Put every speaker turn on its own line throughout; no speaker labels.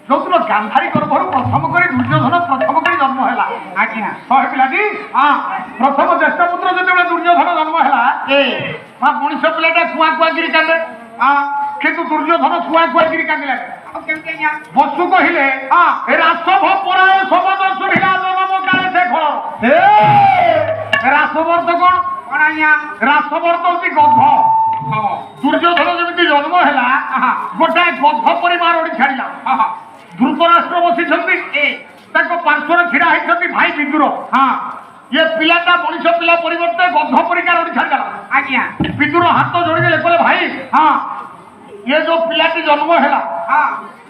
ଯୋଉଦିନ ଗାନ୍ଧାରୀ ଗର୍ଭରୁ ପ୍ରଥମ କରି ଦୁର୍ଯ୍ୟୋଧନ ପ୍ରଥମ କରି ଜନ୍ମ ହେଲା।
ଆଜ୍ଞା
ଶହେ ପିଲାଟି ପ୍ରଥମ ଜ୍ୟେଷ୍ଠ ପୁତ୍ର ଯେତେବେଳେ ଦୁର୍ଯ୍ୟୋଧନ ଜନ୍ମ ହେଲା ମା ମଣିଷ ପିଲାଟା କୁଆ କୁଆକିରି କାନ୍ଦେ। କିନ୍ତୁ ଦୁର୍ଯ୍ୟୋଧନ କୁଆ କୁଆକିରି କାନ୍ଦିଲା। ବସୁ କହିଲେ ରାସଭ ପରାୟ ସବଦ ଶୁଣିଲା ଜନମ କାଳେ ସେ ଫଳ। ରାସବର୍ତ କଣ? ରାସବର୍ତ ହଉଛି ଗଧ। ଦୁର୍ଯ୍ୟୋଧନ ଯେମିତି ଜନ୍ମ ହେଲା ଗୋଟାଏ ଗଧ ପରିବାର ଓଡ଼ି ଛାଡ଼ିଲା। ଧୃତରାଷ୍ଟ୍ର ବସିଛନ୍ତି, ତାଙ୍କ ପାର୍ଶ୍ୱରେ ଛିଡ଼ା ହେଇଛନ୍ତି ଭାଇ ବିଦୁର। ये पिलाटा मनुष्य पिला परिवर्ते गध परिकार ओडी छाड़ला।
आज्ञा
विदुर हाथ जोड़ी देले कहले भाई ये जो पिलाटी जन्म हैला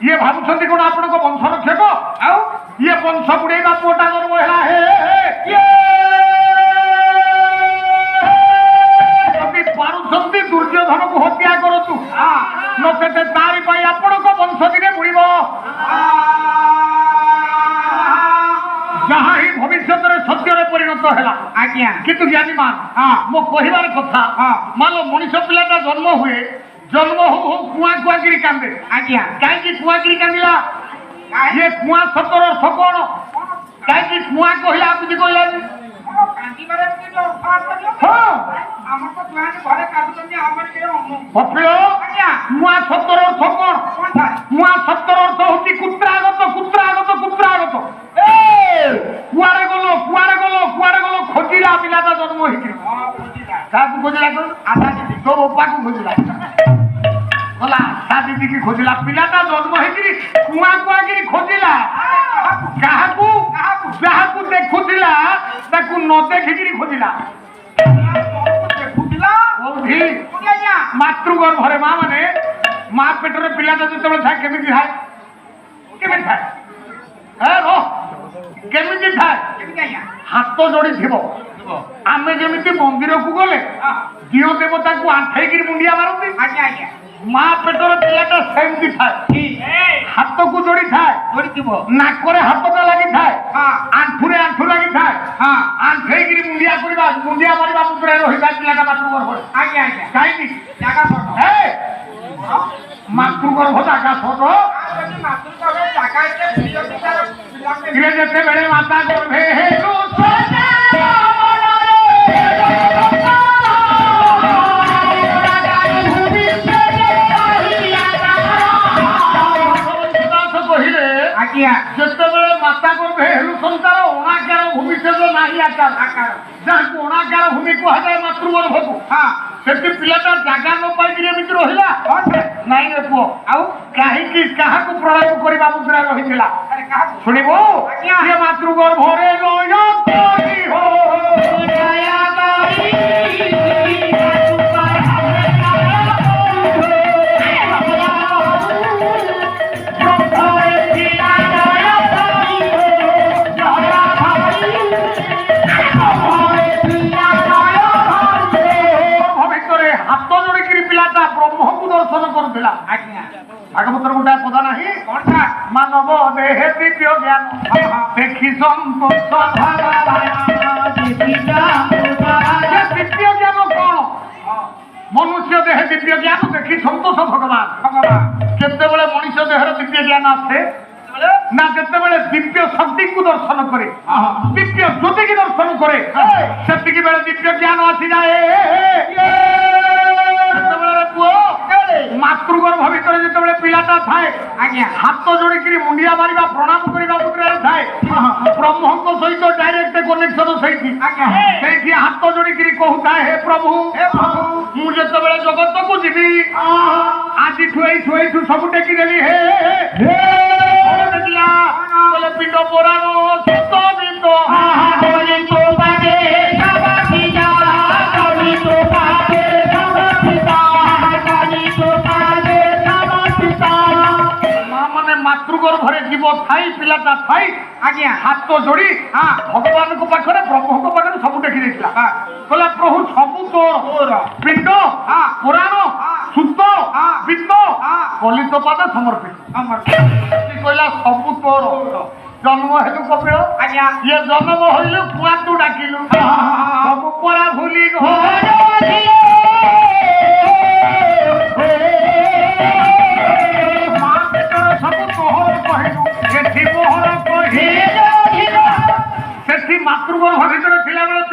ये भाबुछंती कोन आपन को वंश रक्षक आउ ये वंश बुड़ेबा पोटा जन्म हैला हे ये कभी पारुछंती दुर्योधन को हत्या करतु नसेते तारी पाई आपन को वंश दिने बुड़ीबो जहाँ ही भविष्य सत्य परिणत है। आज्ञा किंतु ज्ञानी मान मो कहबार कथा मान लो मनुष्य पिलाटा जन्म हुए जन्म हो कुआ कुआगिरी कांदे। आज्ञा कहीं कुआगिरी कांदिला ये कुआ शब्दर अर्थ कौन? कहीं कुआ कहला बुझी कहला कुआ शब्दर अर्थ कौन? कुआ शब्दर अर्थ हूँ कुत्रागत कुत्रागत कुत्रागत कुआरे गलो कुआरे गलो कुआरे गलो खोजिला पिलाटा जन्म होइछि काकू खोजिला तो आधा दीदी तो बापा को खोजिला बोला आधा दीदी की खोजिला पिलाटा जन्म होइछि कुआ कुआगिरी खोजिला काहाकू काहाकू देखुथिला ताकू न देखिगिरी खोजिला देखुथिला ओ भी मातृगर्भ रे मां माने मां पेटरे पिलाटा जतबे था केमिति थाए केमिति थाए ए रो केमिति थाए हाथ जोड़ी थी आमे जमी मंदिर को गले दियो देवता को आंठेगी मुंडिया मारती माँ पेटर पिलाटा सेमती थाए हाथ को जोड़ी थाए नाकरे हाथटा लगी थाए आंठुरे आंठु लगी थाए आंठेगी मुंडिया करबा मुंडिया मारिबा मुद्रा रहिबा पिलाटा मातृगर्भ आज्ञा आज्ञा काईनी जागा छोटो मातृगर्भ जागा छोटो मातृगर्भ जागा के भिडियो पितार गिरे जेते बेले माता गर्भे हे जितेबले माता गर्भे हेलु संसार अणाकार भूमिशेष नाही आकार जहाँ अणाकार भूमि कहुए मातृगर्भ को से पिलाटा जगह न पाई रहा नाई रे पुओ आउ कहीं क्या प्रलय करवा मुद्रा रही शुणबू ये मातृगर्भ रे भागवतर गोटे पद ना मानव देहे दिव्य ज्ञान देखी संतोष दिव्य ज्ञान कौन मनुष्य देहे दिव्य ज्ञान देखी संतोष भगवान केतेबेले मनुष्य देहर दिव्य ज्ञान आसे ना जेतेबेले दिव्य शक्ति को दर्शन करे दिव्य ज्योति की दर्शन करे सेतिकी बेले दिव्य ज्ञान आसी जाए मातृगर्भ भीतर जो पिलाटा थाए हाथ जोड़ी मुंडिया मारिबा प्रणाम करबा मुद्रा थाए ब्रह्म सहित डायरेक्ट कनेक्शन सही हाथ जोड़ी कहूता हे प्रभु मुझे जगत को जीवी आज ठुई सब टेकी देवी हे पिंड पुराण सत बिंद मातृगर्भ जीव थाई पिलाटा थाई आज्ञा हाथ जोड़ी भगवान को पाखरे प्रभु को पाखरे सब देखी देथिला कहला प्रभु सब तोर पिंड पुराण सुत वित्त कलित पाद समर्पित कहला सब तोर जन्म हेतु कपिल आज्ञा ये जन्म होइलु कुआ तू डाकिलु सब परा भूली सब तो ମାତୃଗର୍ଭ ଭିତରେ